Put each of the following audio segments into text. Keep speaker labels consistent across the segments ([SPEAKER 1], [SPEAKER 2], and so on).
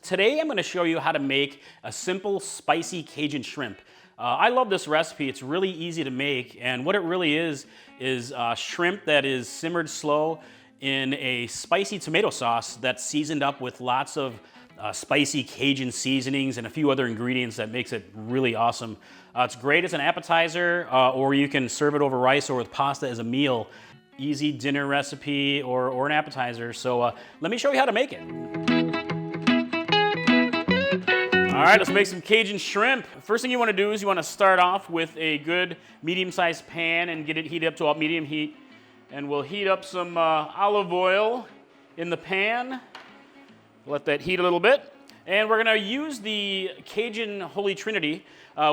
[SPEAKER 1] Today I'm going to show you how to make a simple spicy Cajun shrimp. I love this recipe. It's really easy to make, and what it really is shrimp that is simmered slow in a spicy tomato sauce that's seasoned up with lots of spicy Cajun seasonings and a few other ingredients that makes it really awesome. It's great as an appetizer, or you can serve it over rice or with pasta as a meal. Easy dinner recipe or an appetizer. So let me show you how to make it. All right, let's make some Cajun shrimp. First thing you want to do is you want to start off with a good medium-sized pan and get it heated up to about medium heat. And we'll heat up some olive oil in the pan. Let that heat a little bit. And we're going to use the Cajun Holy Trinity,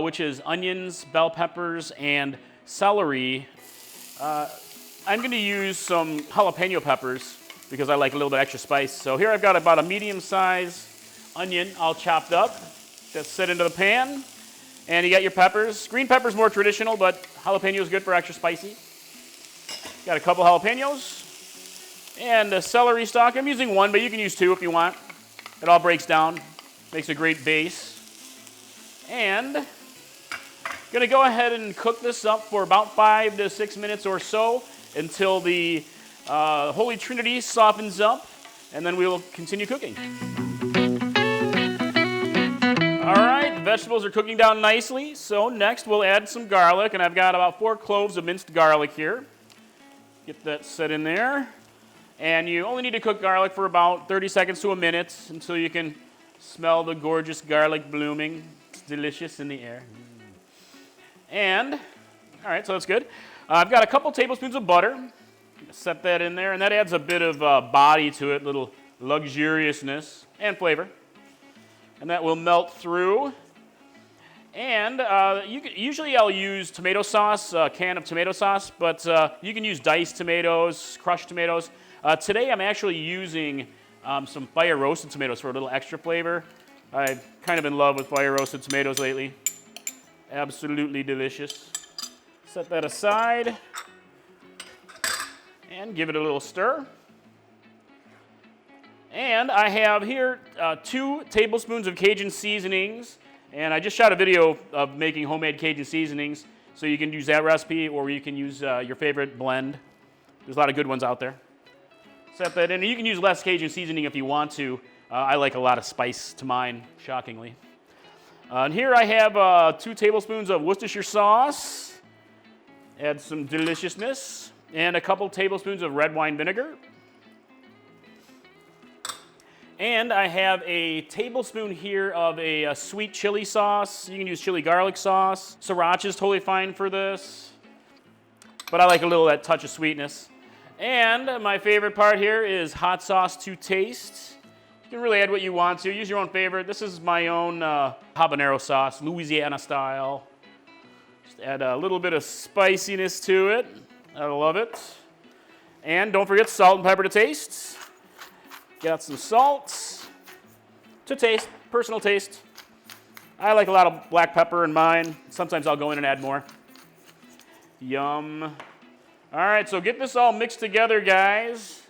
[SPEAKER 1] which is onions, bell peppers, and celery. I'm going to use some jalapeno peppers because I like a little bit extra spice. So here I've got about a medium-sized onion all chopped up. That's set into the pan. And you got your peppers. Green pepper's more traditional, but jalapeno is good for extra spicy. Got a couple jalapenos. And a celery stalk. I'm using one, but you can use two if you want. It all breaks down. Makes a great base. And gonna go ahead and cook this up for about 5 to 6 minutes or so until the Holy Trinity softens up, and then we will continue cooking. All right, the vegetables are cooking down nicely, so next we'll add some garlic, and I've got about 4 cloves of minced garlic here. Get that set in there. And you only need to cook garlic for about 30 seconds to a minute until you can smell the gorgeous garlic blooming. It's delicious in the air. And, all right, so that's good. I've got a couple tablespoons of butter. Set that in there, and that adds a bit of body to it, little luxuriousness and flavor. And that will melt through. And usually I'll use tomato sauce, a can of tomato sauce, but you can use diced tomatoes, crushed tomatoes. Today I'm actually using some fire roasted tomatoes for a little extra flavor. I've kind of been in love with fire roasted tomatoes lately. Absolutely delicious. Set that aside and give it a little stir. And I have here 2 tablespoons of Cajun seasonings, and I just shot a video of making homemade Cajun seasonings, so you can use that recipe or you can use your favorite blend. There's a lot of good ones out there. Set that in, and you can use less Cajun seasoning if you want to. I like a lot of spice to mine, shockingly. And here I have 2 tablespoons of Worcestershire sauce. Add some deliciousness. And a couple tablespoons of red wine vinegar. And I have a tablespoon here of a sweet chili sauce. You can use chili garlic sauce. Sriracha is totally fine for this. But I like a little that touch of sweetness. And my favorite part here is hot sauce to taste. You can really add what you want to. Use your own favorite. This is my own habanero sauce, Louisiana style. Just add a little bit of spiciness to it. I love it. And don't forget salt and pepper to taste. Got some salt to taste, personal taste. I like a lot of black pepper in mine. Sometimes I'll go in and add more. Yum. All right, so get this all mixed together, guys.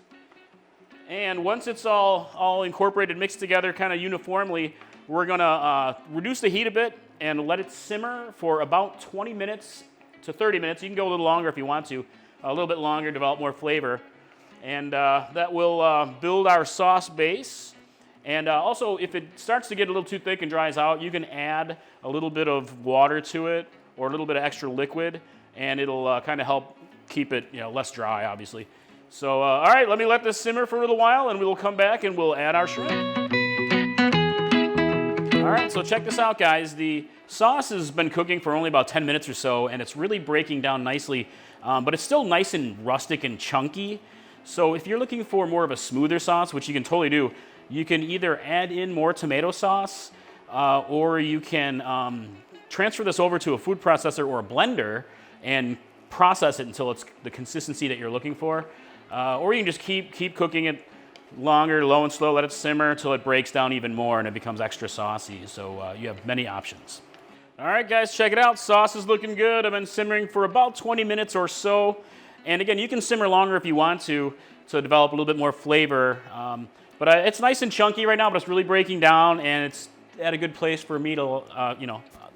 [SPEAKER 1] And once it's all incorporated, mixed together kind of uniformly, we're gonna reduce the heat a bit and let it simmer for about 20 minutes to 30 minutes. You can go a little longer if you want to, a little bit longer, develop more flavor. And that will build our sauce base. And also, if it starts to get a little too thick and dries out, you can add a little bit of water to it or a little bit of extra liquid, and it'll kind of help keep it less dry, obviously. So, all right, let me let this simmer for a little while, and we will come back and we'll add our shrimp. All right, so check this out, guys. The sauce has been cooking for only about 10 minutes or so, and it's really breaking down nicely, but it's still nice and rustic and chunky. So if you're looking for more of a smoother sauce, which you can totally do, you can either add in more tomato sauce or you can transfer this over to a food processor or a blender and process it until it's the consistency that you're looking for. Or you can just keep cooking it longer, low and slow, let it simmer until it breaks down even more and it becomes extra saucy. So you have many options. All right, guys, check it out. Sauce is looking good. I've been simmering for about 20 minutes or so. And again, you can simmer longer if you want to. to develop a little bit more flavor. But it's nice and chunky right now, but it's really breaking down, and it's at a good place for me to,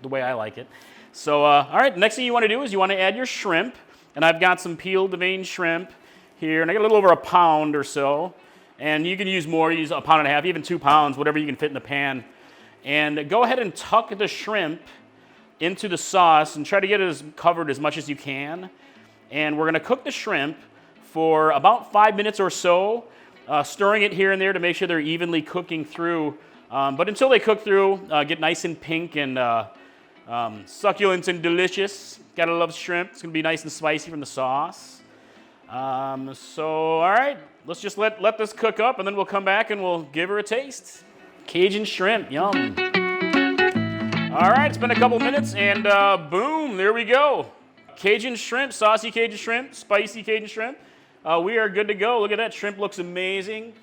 [SPEAKER 1] the way I like it. So, all right, next thing you want to do is you want to add your shrimp. And I've got some peeled deveined shrimp here, and I got a little over a pound or so. And you can use more, use a pound and a half, even 2 pounds, whatever you can fit in the pan. And go ahead and tuck the shrimp into the sauce and try to get it as covered as much as you can. And we're gonna cook the shrimp for about 5 minutes or so, stirring it here and there to make sure they're evenly cooking through. But until they cook through, get nice and pink and succulent and delicious. Gotta love shrimp. It's gonna be nice and spicy from the sauce. So, all right, let's just let this cook up, and then we'll come back and we'll give her a taste. Cajun shrimp, yum. All right, it's been a couple minutes, and boom, there we go. Cajun shrimp, saucy Cajun shrimp, spicy Cajun shrimp. We are good to go. Look at that, shrimp looks amazing.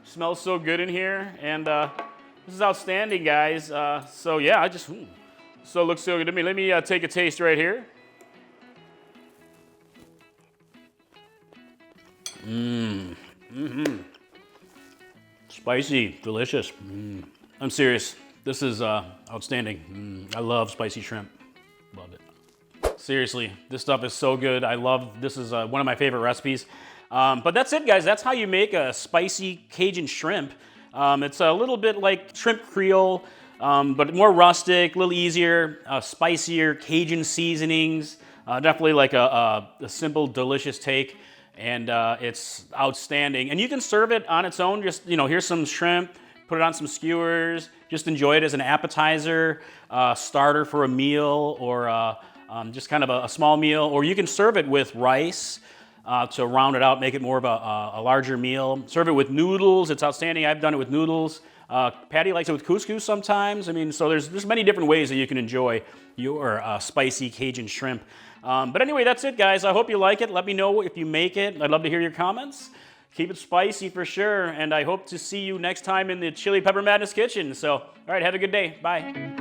[SPEAKER 1] Smells so good in here, and this is outstanding, guys. So yeah, so it looks so good to me. Let me take a taste right here. Spicy, delicious. I'm serious. This is outstanding. I love spicy shrimp. Love it. Seriously, this stuff is so good. This is one of my favorite recipes. But that's it, guys. That's how you make a spicy Cajun shrimp. It's a little bit like shrimp Creole, but more rustic, a little easier, spicier Cajun seasonings. Definitely like a simple, delicious take. And it's outstanding. And you can serve it on its own. Just, here's some shrimp, put it on some skewers, just enjoy it as an appetizer, starter for a meal, or just kind of a small meal. Or you can serve it with rice to round it out, make it more of a larger meal. Serve it with noodles. It's outstanding. I've done it with noodles. Patty likes it with couscous sometimes. I mean, so there's many different ways that you can enjoy your spicy Cajun shrimp. But anyway, that's it, guys. I hope you like it. Let me know if you make it. I'd love to hear your comments. Keep it spicy for sure, and I hope to see you next time in the Chili Pepper Madness kitchen. So, all right, have a good day. Bye.